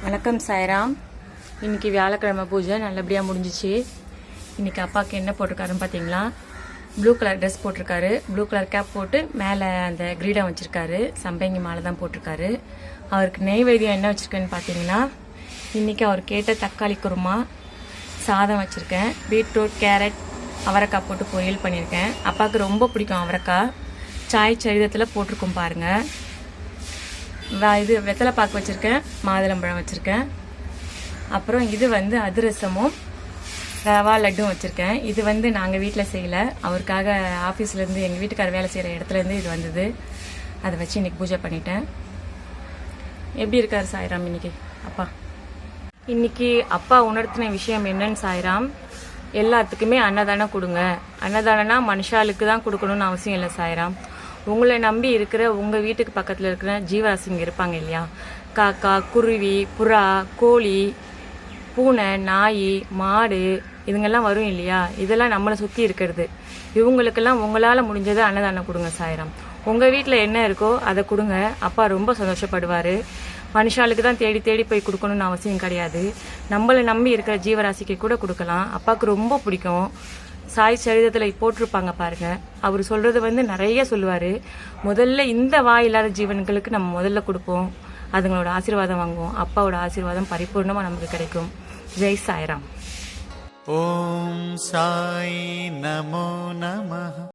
வணக்கம் சாய்ராம். இன்றைக்கி வியாழக்கிழமை பூஜை நல்லபடியாக முடிஞ்சிச்சு. இன்றைக்கி அப்பாவுக்கு என்ன போட்டிருக்காருன்னு பார்த்தீங்களா, ப்ளூ கலர் ட்ரெஸ் போட்டிருக்காரு, ப்ளூ கலர் கேப் போட்டு மேலே அந்த கிரீடம் வச்சுருக்காரு, சம்பங்கி மாலை தான் போட்டிருக்காரு. அவருக்கு நெய்வேத்தியம் என்ன வச்சுருக்கேன்னு பார்த்தீங்கன்னா, இன்றைக்கி அவர் கேட்ட தக்காளி குருமா, சாதம் வச்சுருக்கேன், பீட்ரூட் கேரட் அவரைக்காய் போட்டு பொரியல் பண்ணியிருக்கேன். அப்பாவுக்கு ரொம்ப பிடிக்கும் அவரைக்காய். சாய் சரிதத்தில் போட்டிருக்கோம் பாருங்கள். இது வெத்தலை பாக்கு வச்சுருக்கேன், மாதுளம்பழம் வச்சுருக்கேன். அப்புறம் இது அதிரசமும் ரவா லட்டும் வச்சுருக்கேன். இது நாங்கள் வீட்டில் செய்யலை, அவருக்காக ஆஃபீஸ்லேருந்து எங்கள் வீட்டுக்கார வேலை செய்கிற இடத்துலேருந்து இது வந்தது. அதை வச்சு இன்றைக்கி பூஜை பண்ணிட்டேன். எப்படி இருக்கார் சாய்ராம் இன்னைக்கு அப்பா? இன்னைக்கு அப்பா உணர்த்தின விஷயம் என்னன்னு சாய்ராம், எல்லாத்துக்குமே அன்னதானம் கொடுங்க. அன்னதானம்னா மனுஷாளுக்கு தான் கொடுக்கணும்னு அவசியம் இல்லை சாய்ராம். உங்களை நம்பி இருக்கிற உங்கள் வீட்டுக்கு பக்கத்தில் இருக்கிற ஜீவராசிங்க இருப்பாங்க இல்லையா, காக்கா, குருவி, புறா, கோழி, பூனை, நாய், மாடு, இதுங்கெல்லாம் வரும் இல்லையா, இதெல்லாம் நம்மளை சுற்றி இருக்கிறது. இவங்களுக்கெல்லாம் உங்களால் முடிஞ்சதை அன்னதானம் கொடுங்க சாய்ராம். உங்கள் வீட்டில் என்ன இருக்கோ அதை கொடுங்க. அப்பா ரொம்ப சந்தோஷப்படுவார். மனுஷாளுக்கு தான் தேடி தேடி போய் கொடுக்கணும்னு அவசியம் கிடையாது. நம்மளை நம்பி இருக்கிற ஜீவராசிக்கு கூட கொடுக்கலாம். அப்பாவுக்கு ரொம்ப பிடிக்கும். சாய் சரிதத்தில் போட்டிருப்பாங்க பாருங்க, அவர் சொல்றது நிறைய சொல்லுவார். முதல்ல இந்த வாய் இல்லாத ஜீவன்களுக்கு நம்ம முதல்ல கொடுப்போம், அதுங்களோட ஆசீர்வாதம் வாங்குவோம். அப்பாவோட ஆசீர்வாதம் பரிபூர்ணமாக நமக்கு கிடைக்கும். ஜெய் சாய்ராம். ஓம் சாய் நமோ நமः.